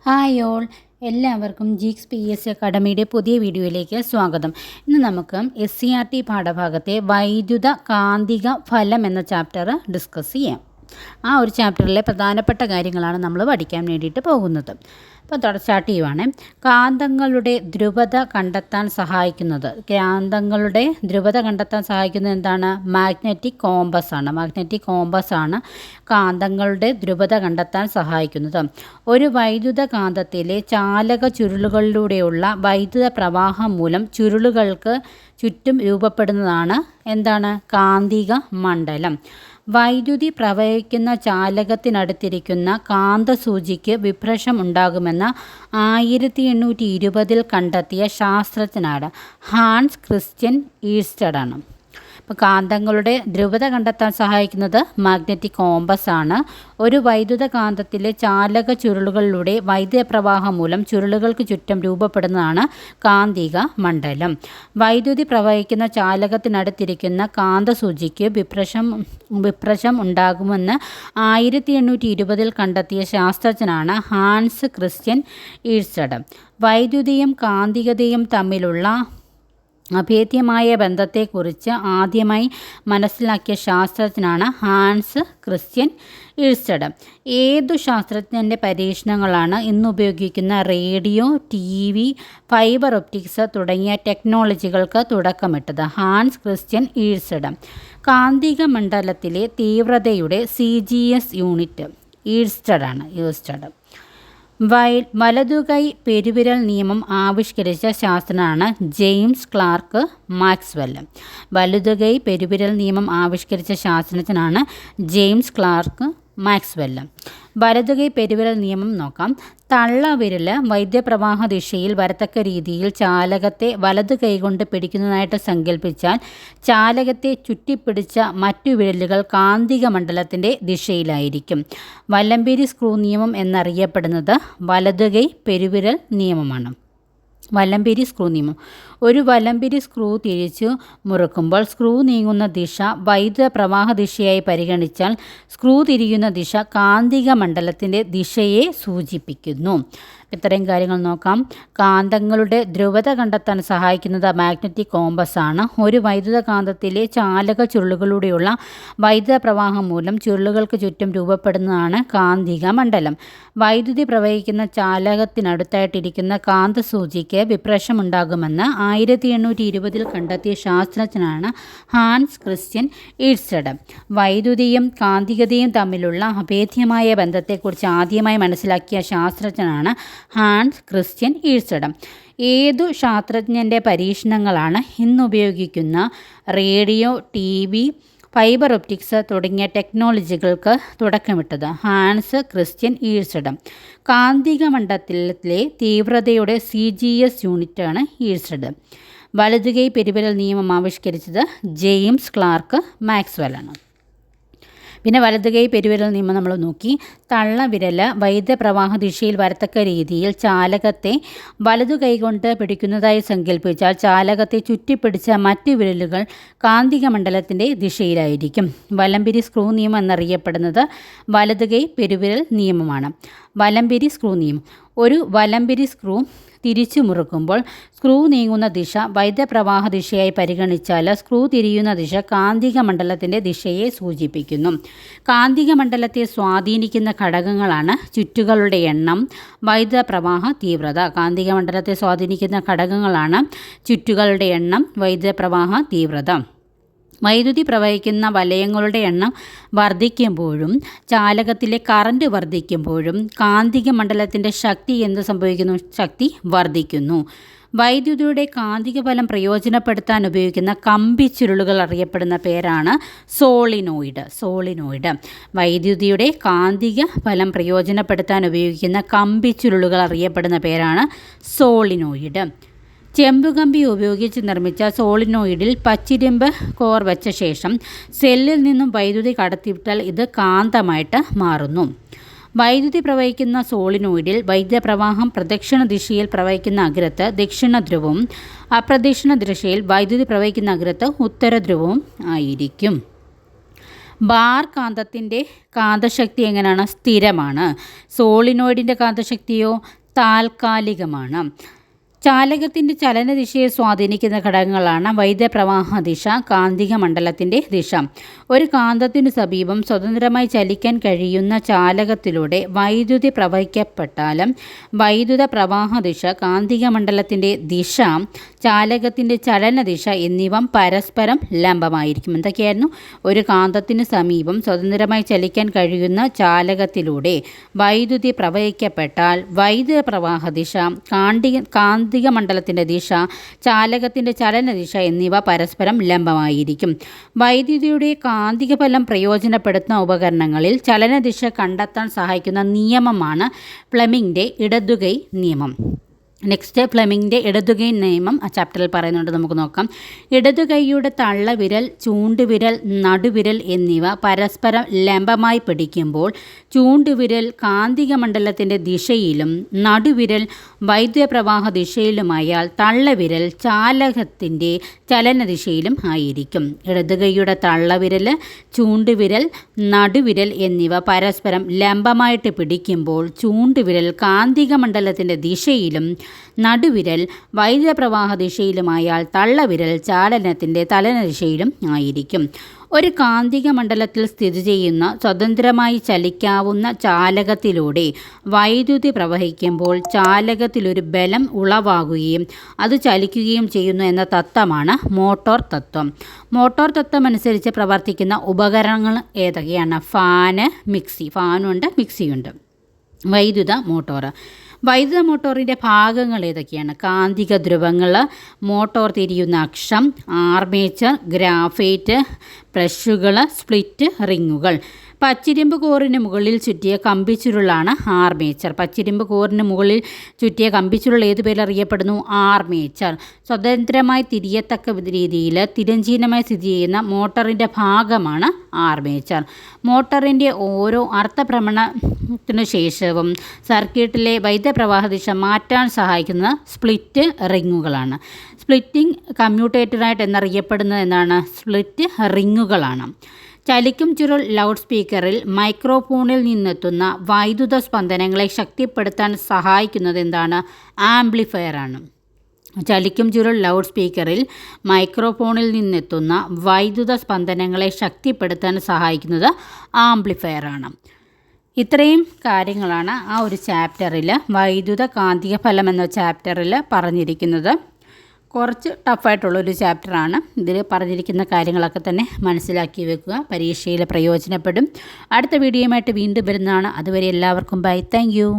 Hi all, എല്ലാവർക്കും geeks PSC അക്കാഡമിയുടെ പുതിയ വീഡിയോയിലേക്ക് സ്വാഗതം. ഇന്ന് നമുക്ക് SCERT പാഠഭാഗത്തെ വൈദ്യുത കാന്തിക ഫലം എന്ന ചാപ്റ്റർ ഡിസ്കസ് ചെയ്യാം. ആ ഒരു ചാപ്റ്ററിലെ പ്രധാനപ്പെട്ട കാര്യങ്ങളാണ് നമ്മൾ പഠിക്കാൻ വേണ്ടിയിട്ട് പോകുന്നത്. അപ്പോൾ സ്റ്റാർട്ട് ചെയ്യുവാണ്. കാന്തങ്ങളുടെ ധ്രുവത കണ്ടെത്താൻ സഹായിക്കുന്നത് എന്താണ്? മാഗ്നറ്റിക് കോമ്പസ് ആണ് കാന്തങ്ങളുടെ ധ്രുവത കണ്ടെത്താൻ സഹായിക്കുന്നത്. ഒരു വൈദ്യുത കാന്തത്തിലെ ചാലക ചുരുളുകളിലൂടെയുള്ള വൈദ്യുത പ്രവാഹം മൂലം ചുരുളുകൾക്ക് ചുറ്റും രൂപപ്പെടുന്നതാണ് എന്താണ്? കാന്തിക മണ്ഡലം. വൈദ്യുതി പ്രവഹിക്കുന്ന ചാലകത്തിനടുത്തിരിക്കുന്ന കാന്തസൂചിക്ക് വിഭ്രശം ഉണ്ടാകുമെന്ന് 1820 കണ്ടെത്തിയ ശാസ്ത്രജ്ഞനാണ് ഹാൻസ് ക്രിസ്റ്റ്യൻ ഈർസ്റ്റഡാണ്. അപ്പോൾ കാന്തങ്ങളുടെ ധ്രുവത കണ്ടെത്താൻ സഹായിക്കുന്നത് മാഗ്നറ്റിക് കോമ്പസ് ആണ്. ഒരു വൈദ്യുത കാന്തത്തിലെ ചാലക ചുരുളുകളിലൂടെ വൈദ്യുത പ്രവാഹം മൂലം ചുരുളുകൾക്ക് ചുറ്റും രൂപപ്പെടുന്നതാണ് കാന്തിക മണ്ഡലം. വൈദ്യുതി പ്രവഹിക്കുന്ന ചാലകത്തിനടുത്തിരിക്കുന്ന കാന്തസൂചിക്ക് വിഭ്രശം ഉണ്ടാകുമെന്ന് 1820 കണ്ടെത്തിയ ശാസ്ത്രജ്ഞനാണ് ഹാൻസ് ക്രിസ്റ്റ്യൻ ഈർസ്റ്റഡ്. വൈദ്യുതിയും കാന്തികതയും തമ്മിലുള്ള അഭേദ്യമായ ബന്ധത്തെക്കുറിച്ച് ആദ്യമായി മനസ്സിലാക്കിയ ശാസ്ത്രജ്ഞനാണ് ഹാൻസ് ക്രിസ്റ്റ്യൻ ഈർസ്റ്റഡ്. ഏതു ശാസ്ത്രജ്ഞൻ്റെ പരീക്ഷണങ്ങളാണ് ഇന്ന് ഉപയോഗിക്കുന്ന റേഡിയോ, TV, ഫൈബർ ഒപ്റ്റിക്സ് തുടങ്ങിയ ടെക്നോളജികൾക്ക് തുടക്കമിട്ടത്? Hans Christian Oersted. കാന്തിക മണ്ഡലത്തിലെ തീവ്രതയുടെ CGS യൂണിറ്റ് ഈർസ്റ്റഡ്. വലതുകൈ പെരുവിരൽ നിയമം ആവിഷ്കരിച്ച ശാസ്ത്രജ്ഞനാണ് ജെയിംസ് ക്ലാർക്ക് മാക്സ്വെൽ. വലതുകൈ പെരുവിരൽ നിയമം ആവിഷ്കരിച്ച ശാസ്ത്രജ്ഞനാണ് ജെയിംസ് ക്ലാർക്ക് മാക്സ്വെൽ. വലതുകൈ പെരുവിരൽ നിയമം നോക്കാം. തള്ളവിരൽ വൈദ്യുതപ്രവാഹ ദിശയിൽ വരത്തക്ക രീതിയിൽ ചാലകത്തെ വലതു കൈകൊണ്ട് പിടിക്കുന്നതായിട്ട് സങ്കല്പിച്ചാൽ ചാലകത്തെ ചുറ്റിപ്പിടിച്ച മറ്റു വിരലുകൾ കാന്തിക മണ്ഡലത്തിൻ്റെ ദിശയിലായിരിക്കും. വല്ലംപിരി സ്ക്രൂ നിയമം എന്നറിയപ്പെടുന്നത് വലതുകൈ പെരുവിരൽ നിയമമാണ്. വല്ലംപിരി സ്ക്രൂ നിയമം. ഒരു വല്ലംപിരി സ്ക്രൂ തിരിച്ചു മുറുക്കുമ്പോൾ സ്ക്രൂ നീങ്ങുന്ന ദിശ വൈദ്യുത പ്രവാഹ ദിശയായി പരിഗണിച്ചാൽ സ്ക്രൂ തിരിയുന്ന ദിശ കാന്തിക മണ്ഡലത്തിൻ്റെ ദിശയെ സൂചിപ്പിക്കുന്നു. ഇത്രയും കാര്യങ്ങൾ നോക്കാം. കാന്തങ്ങളുടെ ധ്രുവത കണ്ടെത്താൻ സഹായിക്കുന്നത് മാഗ്നറ്റിക് കോമ്പസ് ആണ്. ഒരു വൈദ്യുത കാന്തത്തിലെ ചാലക ചുരുളുകളിലൂടെയുള്ള വൈദ്യുത പ്രവാഹം മൂലം ചുരുളുകൾക്ക് ചുറ്റും രൂപപ്പെടുന്നതാണ് കാന്തിക മണ്ഡലം. വൈദ്യുതി പ്രവഹിക്കുന്ന ചാലകത്തിനടുത്തായിട്ടിരിക്കുന്ന കാന്തസൂചിക്ക് വിഭ്രശം ഉണ്ടാകുമെന്ന് 1820 കണ്ടെത്തിയ ശാസ്ത്രജ്ഞനാണ് ഹാൻസ് ക്രിസ്റ്റ്യൻ ഈർസ്റ്റഡ്. വൈദ്യുതിയും കാന്തികതയും തമ്മിലുള്ള അഭേദ്യമായ ബന്ധത്തെക്കുറിച്ച് ആദ്യമായി മനസ്സിലാക്കിയ ശാസ്ത്രജ്ഞനാണ് ഹാൻസ് ക്രിസ്റ്റ്യൻ ഈർസ്റ്റഡ്. ഏതു ശാസ്ത്രജ്ഞൻ്റെ പരീക്ഷണങ്ങളാണ് ഇന്നുപയോഗിക്കുന്ന റേഡിയോ, TV, ഫൈബർ ഒപ്റ്റിക്സ് തുടങ്ങിയ ടെക്നോളജികൾക്ക് തുടക്കമിട്ടത്? Hans Christian Oersted. കാന്തിക മണ്ഡലത്തിലെ തീവ്രതയുടെ CGS യൂണിറ്റാണ് ഈർസ്റ്റഡ്. വലതുകൈ പെരുവിരൽ നിയമം ആവിഷ്കരിച്ചത് ജെയിംസ് ക്ലാർക്ക് മാക്സ്വെൽ ആണ്. പിന്നെ വലതുകൈ പെരുവിരൽ നിയമം നമ്മൾ നോക്കി. തള്ളവിരൽ വൈദ്യുത പ്രവാഹ ദിശയിൽ വരത്തക്ക രീതിയിൽ ചാലകത്തെ വലതു കൈകൊണ്ട് പിടിക്കുന്നതായി സങ്കല്പിച്ചാൽ ചാലകത്തെ ചുറ്റിപ്പിടിച്ച മറ്റു വിരലുകൾ കാന്തിക മണ്ഡലത്തിൻ്റെ ദിശയിലായിരിക്കും. വലംപിരി സ്ക്രൂ നിയമം എന്നറിയപ്പെടുന്നത് വലതുകൈ പെരുവിരൽ നിയമമാണ്. വലംപിരി സ്ക്രൂ നിയമം. ഒരു വലംപിരി സ്ക്രൂ തിരിച്ചു മുറുക്കുമ്പോൾ സ്ക്രൂ നീങ്ങുന്ന ദിശ വൈദ്യുത പ്രവാഹ ദിശയായി പരിഗണിച്ചാൽ സ്ക്രൂ തിരിയുന്ന ദിശ കാന്തിക മണ്ഡലത്തിൻ്റെ ദിശയെ സൂചിപ്പിക്കുന്നു. കാന്തിക മണ്ഡലത്തെ സ്വാധീനിക്കുന്ന ഘടകങ്ങളാണ് ചുറ്റുകളുടെ എണ്ണം, വൈദ്യുത പ്രവാഹ തീവ്രത. കാന്തിക മണ്ഡലത്തെ സ്വാധീനിക്കുന്ന ഘടകങ്ങളാണ് ചുറ്റുകളുടെ എണ്ണം, വൈദ്യുത പ്രവാഹ തീവ്രത. വൈദ്യുതി പ്രവഹിക്കുന്ന വലയങ്ങളുടെ എണ്ണം വർദ്ധിക്കുമ്പോഴും ചാലകത്തിലെ കറണ്ട് വർദ്ധിക്കുമ്പോഴും കാന്തിക മണ്ഡലത്തിൻ്റെ ശക്തി എന്ത് സംഭവിക്കുന്നു? ശക്തി വർദ്ധിക്കുന്നു. വൈദ്യുതിയുടെ കാന്തിക ഫലം പ്രയോജനപ്പെടുത്താൻ ഉപയോഗിക്കുന്ന കമ്പിച്ചുരുളുകൾ അറിയപ്പെടുന്ന പേരാണ് സോളിനോയിഡ്. വൈദ്യുതിയുടെ കാന്തിക ഫലം പ്രയോജനപ്പെടുത്താൻ ഉപയോഗിക്കുന്ന കമ്പിച്ചുരുളുകൾ അറിയപ്പെടുന്ന പേരാണ് സോളിനോയിഡ്. ചെമ്പുകമ്പി ഉപയോഗിച്ച് നിർമ്മിച്ച സോളിനോയിഡിൽ പച്ചിരുമ്പ് കോർ വെച്ച ശേഷം സെല്ലിൽ നിന്നും വൈദ്യുതി കടത്തിവിട്ടാൽ ഇത് കാന്തമായിട്ട് മാറുന്നു. വൈദ്യുതി പ്രവഹിക്കുന്ന സോളിനോയിഡിൽ വൈദ്യുത പ്രവാഹം പ്രദക്ഷിണ ദിശയിൽ പ്രവഹിക്കുന്ന അഗ്രത്ത് ദക്ഷിണ ധ്രുവവും അപ്രദക്ഷിണ ദിശയിൽ വൈദ്യുതി പ്രവഹിക്കുന്ന അഗ്രത്ത് ഉത്തര ധ്രുവവും ആയിരിക്കും. ബാർ കാന്തത്തിൻ്റെ കാന്തശക്തി എങ്ങനെയാണ്? സ്ഥിരമാണ്. സോളിനോയിഡിൻ്റെ കാന്തശക്തിയോ താൽക്കാലികമാണ്. ചാലകത്തിൻ്റെ ചലനദിശയെ സ്വാധീനിക്കുന്ന ഘടകങ്ങളാണ് വൈദ്യുതപ്രവാഹ ദിശ, കാന്തിക മണ്ഡലത്തിൻ്റെ ദിശ. ഒരു കാന്തത്തിനു സമീപം സ്വതന്ത്രമായി ചലിക്കാൻ കഴിയുന്ന ചാലകത്തിലൂടെ വൈദ്യുതി പ്രവഹിക്കപ്പെട്ടാലും വൈദ്യുത പ്രവാഹ ദിശ, കാന്തിക മണ്ഡലത്തിൻ്റെ ദിശ, ചാലകത്തിൻ്റെ ചലനദിശ എന്നിവ പരസ്പരം ലംബമായിരിക്കും. എന്തൊക്കെയായിരുന്നു? ഒരു കാന്തത്തിനു സമീപം സ്വതന്ത്രമായി ചലിക്കാൻ കഴിയുന്ന ചാലകത്തിലൂടെ വൈദ്യുതി പ്രവഹിക്കപ്പെട്ടാൽ വൈദ്യുത പ്രവാഹ ദിശ, കാന്തിക മണ്ഡലത്തിൻ്റെ ദിശ, ചാലകത്തിൻ്റെ ചലനദിശ എന്നിവ പരസ്പരം ലംബമായിരിക്കും. വൈദ്യുതിയുടെ കാന്തിക ഫലം പ്രയോജനപ്പെടുത്തുന്ന ഉപകരണങ്ങളിൽ ചലനദിശ കണ്ടെത്താൻ സഹായിക്കുന്ന നിയമമാണ് ഫ്ലെമിങ്ങിൻ്റെ ഇടതുകൈ നിയമം. നെക്സ്റ്റ്, ഫ്ലെമിങ്ങിൻ്റെ ഇടതുകൈ നിയമം ആ ചാപ്റ്ററിൽ പറയുന്നുണ്ട്, നമുക്ക് നോക്കാം. ഇടതുകൈയുടെ തള്ളവിരൽ, ചൂണ്ടുവിരൽ, നടുവിരൽ എന്നിവ പരസ്പരം ലംബമായി പിടിക്കുമ്പോൾ ചൂണ്ടുവിരൽ കാന്തിക മണ്ഡലത്തിൻ്റെ ദിശയിലും നടുവിരൽ വൈദ്യുത പ്രവാഹ ദിശയിലുമായാൽ തള്ളവിരൽ ചാലകത്തിൻ്റെ ചലനദിശയിലും ആയിരിക്കും. ഇടതുകൈയുടെ തള്ളവിരൽ, ചൂണ്ടുവിരൽ, നടുവിരൽ എന്നിവ പരസ്പരം ലംബമായിട്ട് പിടിക്കുമ്പോൾ ചൂണ്ടുവിരൽ കാന്തിക മണ്ഡലത്തിൻ്റെ ദിശയിലും നടുവിരൽ വൈദ്യുത പ്രവാഹ ദിശയിലുമായാൽ തള്ളവിരൽ ചാലനത്തിൻ്റെ ചലനദിശയിലും ആയിരിക്കും. ഒരു കാന്തിക മണ്ഡലത്തിൽ സ്ഥിതി ചെയ്യുന്ന സ്വതന്ത്രമായി ചലിക്കാവുന്ന ചാലകത്തിലൂടെ വൈദ്യുതി പ്രവഹിക്കുമ്പോൾ ചാലകത്തിലൊരു ബലം ഉളവാകുകയും അത് ചലിക്കുകയും ചെയ്യുന്നു എന്ന തത്വമാണ് മോട്ടോർ തത്വം. മോട്ടോർ തത്വം അനുസരിച്ച് പ്രവർത്തിക്കുന്ന ഉപകരണങ്ങൾ ഏതൊക്കെയാണ്? Fan, mixie. ഫാനുണ്ട്, മിക്സിയുണ്ട്. വൈദ്യുത മോട്ടോർ. വൈദ്യുത മോട്ടോറിൻ്റെ ഭാഗങ്ങൾ ഏതൊക്കെയാണ്? കാന്തിക ധ്രുവങ്ങൾ, മോട്ടോർ തിരിയുന്ന അക്ഷം, ആർമേച്ചർ, ഗ്രാഫൈറ്റ്, ബ്രഷുകൾ, സ്പ്ലിറ്റ് റിങ്ങുകൾ. പച്ചിരുമ്പ് കോറിന് മുകളിൽ ചുറ്റിയ കമ്പിച്ചുരുളാണ് ആർമേച്ചർ. പച്ചിരുമ്പ് കോറിന് മുകളിൽ ചുറ്റിയ കമ്പിച്ചുരുൾ ഏതു പേരിൽ അറിയപ്പെടുന്നു? ആർമേച്ചർ. സ്വതന്ത്രമായി തിരിയത്തക്ക രീതിയിൽ തിരഞ്ചീനമായി സ്ഥിതി ചെയ്യുന്ന മോട്ടറിൻ്റെ ഭാഗമാണ് ആർമേച്ചർ. മോട്ടറിൻ്റെ ഓരോ അർത്ഥഭ്രമണത്തിനു ശേഷവും സർക്യൂട്ടിലെ വൈദ്യുതപ്രവാഹ ദിശ മാറ്റാൻ സഹായിക്കുന്ന സ്പ്ലിറ്റ് റിങ്ങുകളാണ്. സ്പ്ലിറ്റിംഗ് കമ്മ്യൂട്ടേറ്ററായിട്ട് എന്നറിയപ്പെടുന്നത് എന്താണ്? സ്പ്ലിറ്റ് റിങ്ങുകളാണ്. ചലിക്കും ചുരുൾ ലൗഡ് സ്പീക്കറിൽ മൈക്രോഫോണിൽ നിന്നെത്തുന്ന വൈദ്യുത സ്പന്ദനങ്ങളെ ശക്തിപ്പെടുത്താൻ സഹായിക്കുന്നത് എന്താണ്? ആംപ്ലിഫയറാണ്. ചലിക്കും ചുരുൾ ലൗഡ് സ്പീക്കറിൽ മൈക്രോഫോണിൽ നിന്നെത്തുന്ന വൈദ്യുത സ്പന്ദനങ്ങളെ ശക്തിപ്പെടുത്താൻ സഹായിക്കുന്നത് ആംപ്ലിഫയറാണ്. ഇത്രയും കാര്യങ്ങളാണ് ആ ഒരു ചാപ്റ്ററിൽ, വൈദ്യുത കാന്തിക ഫലം എന്ന ചാപ്റ്ററിൽ പറഞ്ഞിരിക്കുന്നത്. കുറച്ച് ടഫായിട്ടുള്ളൊരു ചാപ്റ്ററാണ്. ഇതിൽ പറഞ്ഞിരിക്കുന്ന കാര്യങ്ങളൊക്കെ തന്നെ മനസ്സിലാക്കി വെക്കുക, പരീക്ഷയിൽ പ്രയോജനപ്പെടും. അടുത്ത വീഡിയോയുമായിട്ട് വീണ്ടും വരുന്നതാണ്. അതുവരെ എല്ലാവർക്കും ബൈ. Thank you.